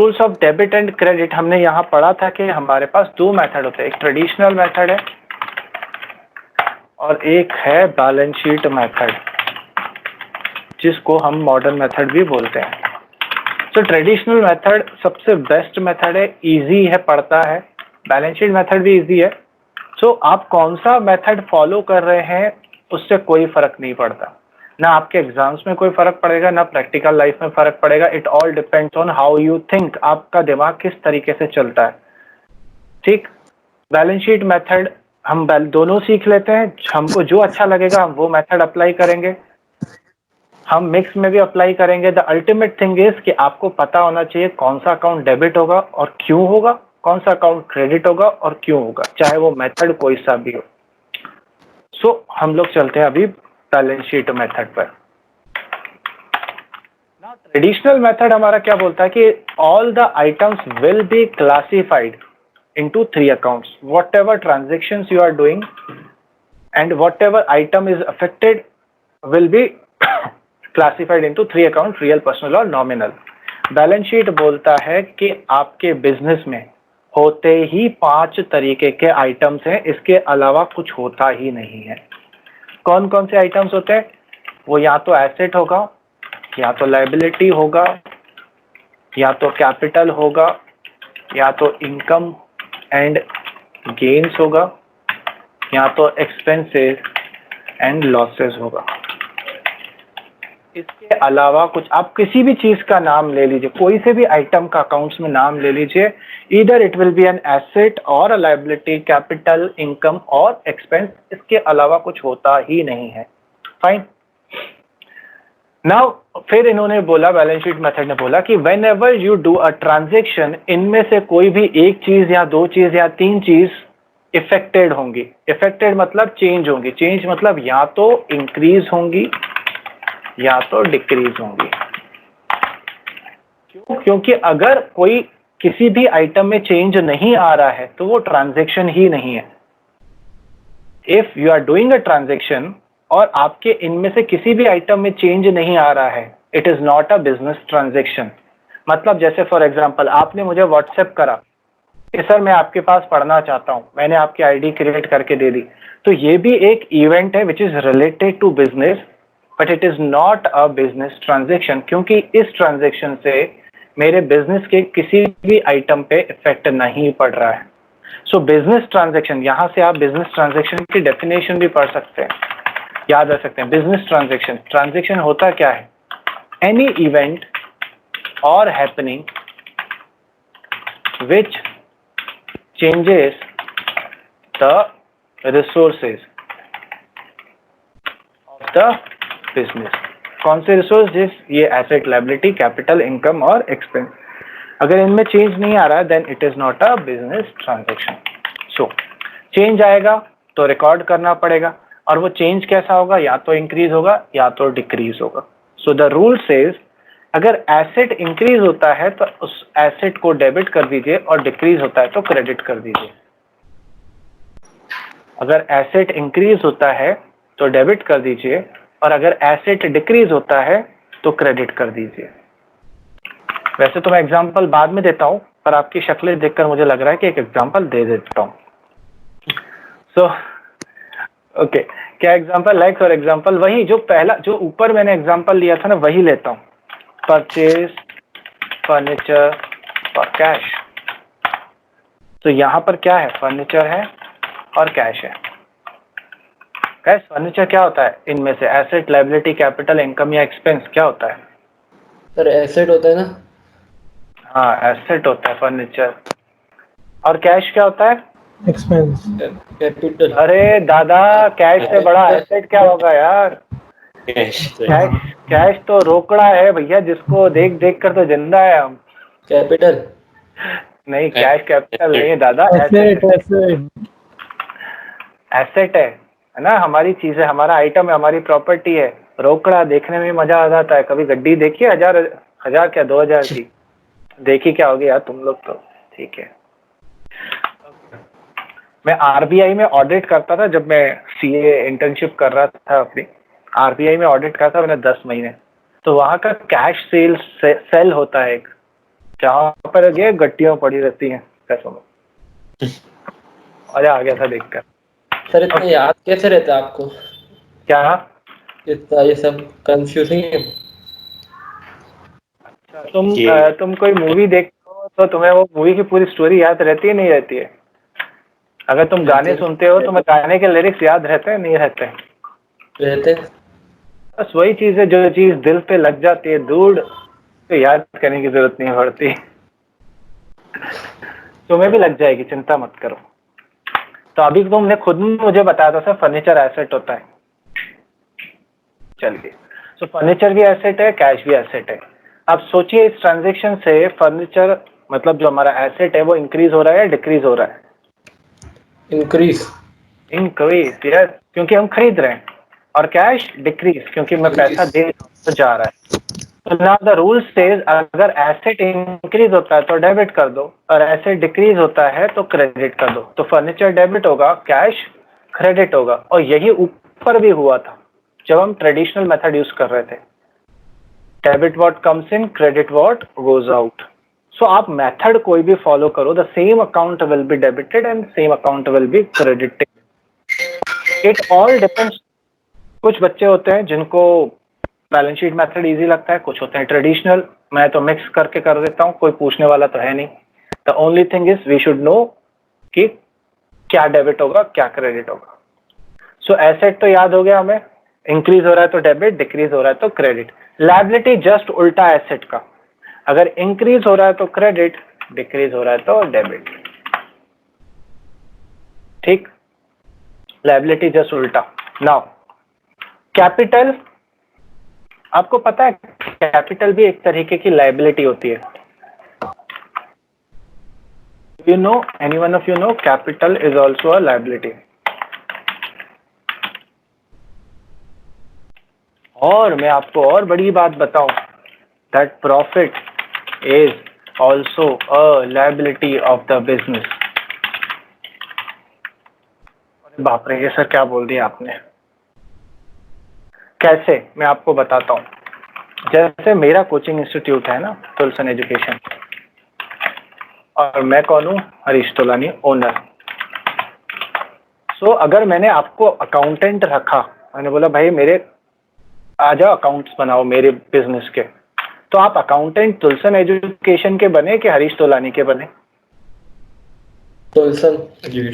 Rules of debit and credit हमने यहाँ पढ़ा था कि हमारे पास दो मेथड होते हैं, एक ट्रेडिशनल मेथड है और एक है बैलेंस शीट मेथड, जिसको हम मॉडर्न मेथड भी बोलते हैं। तो ट्रेडिशनल मेथड सबसे बेस्ट मेथड है, इजी है, पढ़ता है। बैलेंस शीट मेथड भी इजी है। सो आप कौन सा मेथड फॉलो कर रहे हैं उससे कोई फर्क नहीं पड़ता, ना आपके एग्जाम्स में कोई फर्क पड़ेगा, ना प्रैक्टिकल लाइफ में फर्क पड़ेगा। It all depends on how you think, आपका दिमाग किस तरीके से चलता है। ठीक, बैलेंस शीट मेथड हम दोनों सीख लेते हैं, हमको जो अच्छा लगेगा हम वो मेथड अप्लाई करेंगे, हम मिक्स में भी अप्लाई करेंगे। द अल्टीमेट थिंग इज कि आपको पता होना चाहिए कौन सा अकाउंट डेबिट होगा और क्यों होगा, कौन सा अकाउंट क्रेडिट होगा और क्यों होगा, चाहे वो मेथड कोई सा भी हो। सो हम लोग चलते हैं अभी बैलेंस शीट मेथड पर। ट्रेडिशनल मेथड हमारा क्या बोलता है कि all the items will be classified into three accounts. Whatever transactions you are doing and whatever item is affected will be classified into three accounts, real, personal और nominal. Balance sheet बोलता है कि आपके बिजनेस में होते ही 5 तरीके के items हैं, इसके अलावा कुछ होता ही नहीं है। कौन कौन से आइटम्स होते हैं? वो या तो एसेट होगा, या तो लायबिलिटी होगा, या तो कैपिटल होगा, या तो इनकम एंड गेन्स होगा, या तो एक्सपेंसेस एंड लॉसेस होगा। इसके अलावा कुछ आप किसी भी चीज का नाम ले लीजिए, कोई से भी आइटम का अकाउंट्स में नाम ले लीजिए, either it will be an asset और अ लायबिलिटी, कैपिटल, इनकम और एक्सपेंस, इसके अलावा कुछ होता ही नहीं है। फाइन। नाउ फिर इन्होंने बोला, बैलेंस शीट मेथड ने बोला कि when ever you do a transaction, इनमें से कोई भी एक चीज या दो चीज या तीन चीज इफेक्टेड होंगी। इफेक्टेड मतलब चेंज होंगी, चेंज मतलब या तो इंक्रीज होंगी या तो डिक्रीज होंगी। क्यों? क्योंकि अगर कोई किसी भी आइटम में चेंज नहीं आ रहा है तो वो ट्रांजेक्शन ही नहीं है। If you are doing a transaction और आपके इनमें से किसी भी आइटम में चेंज नहीं आ रहा है, it is not a business transaction. मतलब जैसे फॉर एग्जांपल आपने मुझे व्हाट्सएप करा कि सर मैं आपके पास पढ़ना चाहता हूं, मैंने आपकी आईडी क्रिएट करके दे दी, तो ये भी एक इवेंट है which is related to business, but it is not a business transaction, क्योंकि इस ट्रांजेक्शन से मेरे बिजनेस के किसी भी आइटम पे इफेक्ट नहीं पड़ रहा है। सो बिजनेस ट्रांजेक्शन, यहां से आप बिजनेस ट्रांजेक्शन की डेफिनेशन भी पढ़ सकते हैं, याद रख सकते हैं। बिजनेस ट्रांजेक्शन, ट्रांजेक्शन होता क्या है? एनी इवेंट और happening which changes the resources of the business. कौन से रिसोर्सेज? ये एसेट, लायबिलिटी, कैपिटल, इनकम और एक्सपेंस। अगर इनमें चेंज नहीं आ रहा है then it is not a business transaction. So change आएगा तो रिकॉर्ड करना पड़ेगा, और वो चेंज कैसा होगा? या तो इंक्रीज होगा या तो डिक्रीज होगा। सो द रूल सेज अगर एसेट इंक्रीज होता है तो उस एसेट को डेबिट कर दीजिए, और डिक्रीज होता है तो क्रेडिट कर दीजिए। अगर एसेट इंक्रीज होता है तो डेबिट कर दीजिए, और अगर एसेट डिक्रीज होता है तो क्रेडिट कर दीजिए। वैसे तो मैं एग्जांपल बाद में देता हूं, पर आपकी शक्लें देखकर मुझे लग रहा है कि एक एग्जांपल दे देता हूं। सो ओके, क्या एग्जांपल? लाइक फॉर एग्जांपल वही जो पहला, जो ऊपर मैंने एग्जांपल लिया था ना, वही लेता हूं। परचेज फर्नीचर और कैश। तो यहां पर क्या है? फर्नीचर है और कैश है। कैश, फर्नीचर क्या होता है इनमें से? एसेट, लायबिलिटी, कैपिटल, इनकम या एक्सपेंस? क्या होता है सर? एसेट होता है ना। हाँ, एसेट होता है फर्नीचर। और कैश क्या होता है? एक्सपेंस। कैपिटल। अरे दादा, कैश से बड़ा एसेट क्या होगा यार? कैश। कैश तो रोकड़ा है भैया, जिसको देख देख कर तो जिंदा है हम। कैपिटल। नहीं, कैश कैपिटल नहीं है दादा, एसेट एसेट एसेट है ना। हमारी चीज है, हमारा आइटम है, हमारी प्रॉपर्टी है। रोकड़ा देखने में मजा आ जाता है। कभी गड्डी देखी? हजार हजार क्या 2000 की देखी क्या होगी यार तुम लोग तो। ठीक है, मैं आरबीआई में ऑडिट करता था जब मैं सीए इंटर्नशिप कर रहा था अपनी। आरबीआई में ऑडिट करता था मैंने 10 महीने। तो वहां का कैश सेल होता है एक, जहाँ पर गए गट्टियां पड़ी रहती हैं पैसों में। अरे आ गया था देखकर। सर इतना याद कैसे रहता है आपको? क्या? इतना ये सब कंफ्यूजिंग है। तुम कोई मूवी देखते हो तो तुम्हें वो मूवी की पूरी स्टोरी याद रहती है नहीं रहती है? अगर तुम गाने सुनते हो तुम्हें गाने के लिरिक्स याद रहते हैं नहीं रहते? रहते। बस वही चीज है, जो चीज दिल पे लग जाती है दूर तो याद करने की जरूरत नहीं पड़ती। तुम्हें भी लग जाएगी, चिंता मत करो। तो अभी तुमने खुद मुझे बताया था सर फर्नीचर एसेट होता है। चलिए, सो फर्नीचर भी एसेट है, कैश भी एसेट है। अब सोचिए इस ट्रांजेक्शन से फर्नीचर मतलब जो हमारा एसेट है वो इंक्रीज हो रहा है या डिक्रीज हो रहा है? इंक्रीज। इंक्रीज, यस, क्योंकि हम खरीद रहे हैं। और कैश डिक्रीज क्योंकि मैं पैसा दे रहा हूं तो जा रहा है। तो नाउ द रूल सेज अगर एसेट इंक्रीज होता है तो डेबिट कर दो और एसेट डिक्रीज होता है तो क्रेडिट कर दो। तो फर्नीचर डेबिट होगा, कैश क्रेडिट होगा। और यही ऊपर भी हुआ था जब हम ट्रेडिशनल मेथड यूज कर रहे थे। Debit what comes in, credit what goes out. So आप मेथड कोई भी फॉलो करो, the same account will be debited and same account will be credited. It all depends. कुछ बच्चे होते हैं जिनको बैलेंस शीट मेथड इजी लगता है, कुछ होते हैं ट्रेडिशनल। मैं तो मिक्स करके कर देता हूँ, कोई पूछने वाला तो है नहीं। The only thing is we should know कि क्या डेबिट होगा क्या क्रेडिट होगा। सो एसेट तो याद हो गया हमें, इंक्रीज हो रहा है तो डेबिट, डिक्रीज हो रहा है तो क्रेडिट। लायबिलिटी जस्ट उल्टा एसेट का, अगर इंक्रीज हो रहा है तो क्रेडिट, डिक्रीज हो रहा है तो डेबिट। ठीक, लायबिलिटी जस्ट उल्टा। नाउ कैपिटल, आपको पता है कैपिटल भी एक तरीके की लायबिलिटी होती है। You know, any one of you know capital is also a liability. और मैं आपको और बड़ी बात बताऊं, that profit is also a liability of the business. बाप रे, ये सर क्या बोल दिया आपने? कैसे, मैं आपको बताता हूं। जैसे मेरा कोचिंग इंस्टीट्यूट है ना, तुलसन एजुकेशन, और मैं कौन हूं? हरीश तोलानी, ओनर। सो अगर मैंने आपको अकाउंटेंट रखा, मैंने बोला भाई मेरे आ जाओ अकाउंट्स बनाओ मेरे बिजनेस के, तो आप अकाउंटेंट तुलसन एजुकेशन के बने कि हरीश तोलानी के बने? तुलसन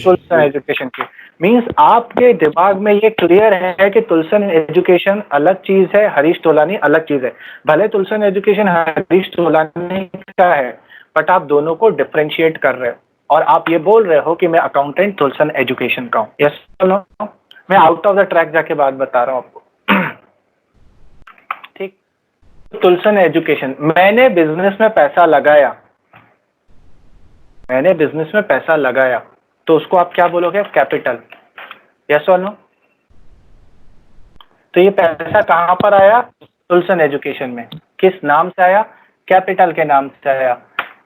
तुलसन एजुकेशन के। मींस आपके दिमाग में ये क्लियर है कि तुलसन एजुकेशन अलग चीज है, हरीश तोलानी अलग चीज है। भले तुलसन एजुकेशन हरीश तोलानी का है, बट आप दोनों को डिफरेंशिएट कर रहे हो और आप ये बोल रहे हो कि मैं अकाउंटेंट तुलसन एजुकेशन का हूँ। Yes no? मैं आउट ऑफ द ट्रैक जाके बात बता रहा हूँ आपको। ठीक, तुलसन एजुकेशन, मैंने बिजनेस में पैसा लगाया, मैंने बिजनेस में पैसा लगाया, तो उसको आप क्या बोलोगे? कैपिटल। यस और नो? तो ये पैसा कहां पर आया? तुलसन एजुकेशन में। किस नाम से आया? कैपिटल के नाम से आया।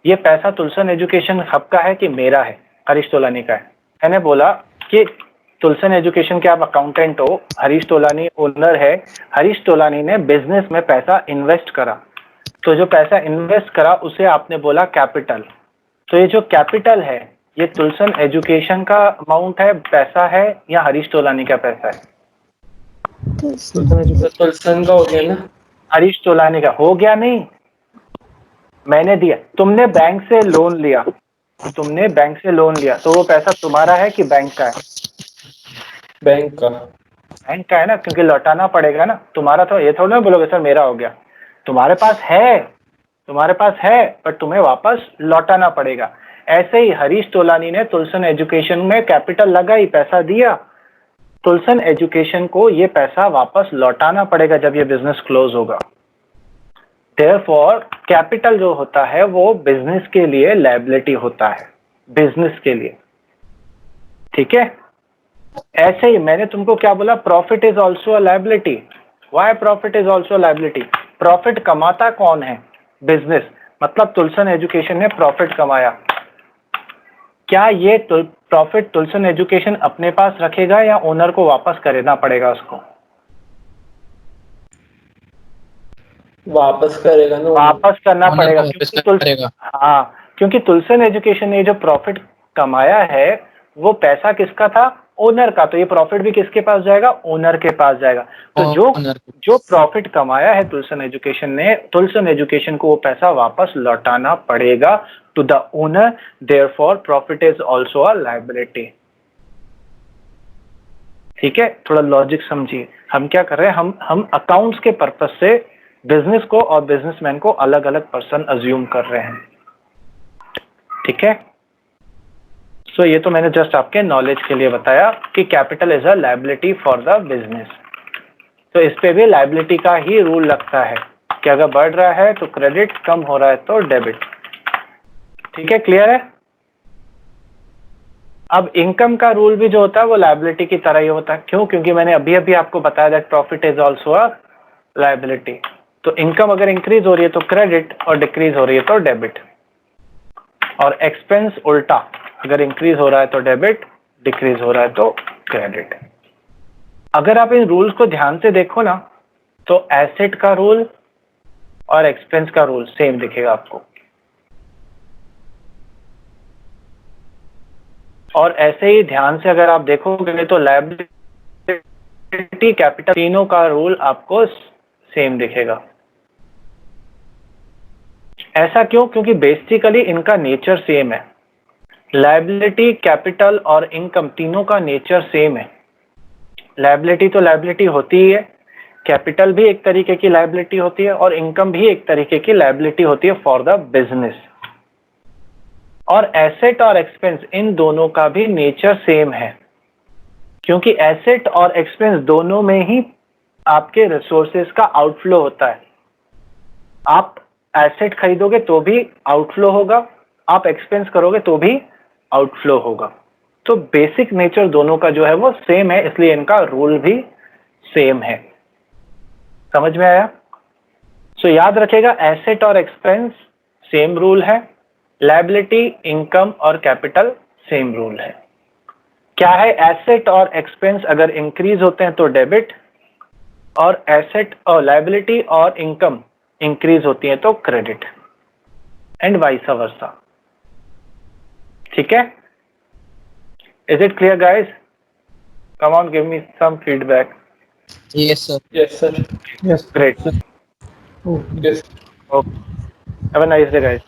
ये पैसा तुलसन एजुकेशन हब का है कि मेरा है? हरीश तोलानी का है। मैंने बोला कि तुलसन एजुकेशन के आप अकाउंटेंट हो, हरीश तोलानी ओनर है, हरीश तोलानी ने बिजनेस में पैसा इन्वेस्ट करा, तो जो पैसा इन्वेस्ट करा उसे आपने बोला कैपिटल। तो ये जो कैपिटल है ये तुलसन एजुकेशन का अमाउंट है, पैसा है, या हरीश तोलानी का पैसा है? तुलसन का हो गया ना। हरीश तोलानी का हो गया? नहीं, मैंने दिया। तुमने बैंक से लोन लिया, तुमने बैंक से लोन लिया, तो वो पैसा तुम्हारा है कि बैंक का है? बैंक का। बैंक का है ना, क्योंकि लौटाना पड़ेगा ना। तुम्हारा तो ये थोड़ा ना बोलोगे सर मेरा हो गया। तुम्हारे पास है, तुम्हारे पास है, पर तुम्हें वापस लौटाना पड़ेगा। ऐसे ही हरीश तोलानी ने तुलसन एजुकेशन में कैपिटल लगाई, पैसा दिया, तुलसन एजुकेशन को ये पैसा वापस लौटाना पड़ेगा जब ये बिजनेस क्लोज होगा। देयरफॉर कैपिटल जो होता है वो बिजनेस के लिए लायबिलिटी होता है, बिजनेस के लिए। ठीक है? ऐसे ही मैंने तुमको क्या बोला? Profit is also a liability. Why profit is also liability? Profit कमाता कौन है? बिजनेस। मतलब तुलसन एजुकेशन ने प्रॉफिट कमाया, क्या ये प्रॉफिट तुलसन एजुकेशन अपने पास रखेगा या ओनर को वापस करना पड़ेगा उसको? वापस करेगा ना वापस करना ओनर पड़ेगा को वापस क्योंकि करेगा। हाँ, क्योंकि तुलसन एजुकेशन ने जो प्रॉफिट कमाया है वो पैसा किसका था? ओनर का। तो ये प्रॉफिट भी किसके पास जाएगा? ओनर के पास जाएगा। तो ओनर को। जो प्रॉफिट कमाया है तुलसन एजुकेशन ने, तुलसन एजुकेशन को वो पैसा वापस लौटाना पड़ेगा to the owner. Therefore profit is also a liability. ठीक है, थोड़ा लॉजिक समझिए। हम क्या कर रहे हैं, हम अकाउंट्स के पर्पस से बिजनेस को और बिजनेसमैन को अलग अलग पर्सन अज्यूम कर रहे हैं। ठीक है, सो ये तो मैंने जस्ट आपके नॉलेज के लिए बताया कि capital is a liability for the business. तो इस पे भी लायबिलिटी का ही रूल लगता है कि अगर बढ़ रहा है तो क्रेडिट, कम हो रहा है तो डेबिट। ठीक है, क्लियर है? अब इनकम का रूल भी जो होता है वो लायबिलिटी की तरह ही होता है। क्यों? क्योंकि मैंने अभी अभी आपको बताया that profit is also a liability. तो इनकम अगर इंक्रीज हो रही है तो क्रेडिट और डिक्रीज हो रही है तो डेबिट। और एक्सपेंस उल्टा, अगर इंक्रीज हो रहा है तो डेबिट, डिक्रीज हो रहा है तो क्रेडिट। अगर आप इन रूल्स को ध्यान से देखो ना तो एसेट का रूल और एक्सपेंस का रूल सेम दिखेगा आपको। और ऐसे ही ध्यान से अगर आप देखोगे तो लायबिलिटी, कैपिटल, तीनों का रूल आपको सेम दिखेगा। ऐसा क्यों? क्योंकि बेसिकली इनका नेचर सेम है। लायबिलिटी, कैपिटल और इनकम तीनों का नेचर सेम है। लायबिलिटी तो लायबिलिटी होती ही है, कैपिटल भी एक तरीके की लायबिलिटी होती है और इनकम भी एक तरीके की लायबिलिटी होती है फॉर द बिजनेस। और एसेट और एक्सपेंस इन दोनों का भी नेचर सेम है, क्योंकि एसेट और एक्सपेंस दोनों में ही आपके रिसोर्सेज का आउटफ्लो होता है। आप एसेट खरीदोगे तो भी आउटफ्लो होगा, आप एक्सपेंस करोगे तो भी आउटफ्लो होगा। तो बेसिक नेचर दोनों का जो है वो सेम है, इसलिए इनका रूल भी सेम है। समझ में आया? सो याद रखेगा, एसेट और एक्सपेंस सेम रूल है, लायबिलिटी, इनकम और कैपिटल सेम रूल है। क्या है? एसेट और एक्सपेंस अगर इंक्रीज होते हैं तो डेबिट, और एसेट और लायबिलिटी और इनकम इंक्रीज होती है तो क्रेडिट, एंड वाइस वर्सा। ठीक है? Is it clear guys? Come on, give me some feedback. Yes sir. Yes sir. Yes. Great, Oh, yes. Okay, have a nice day guys.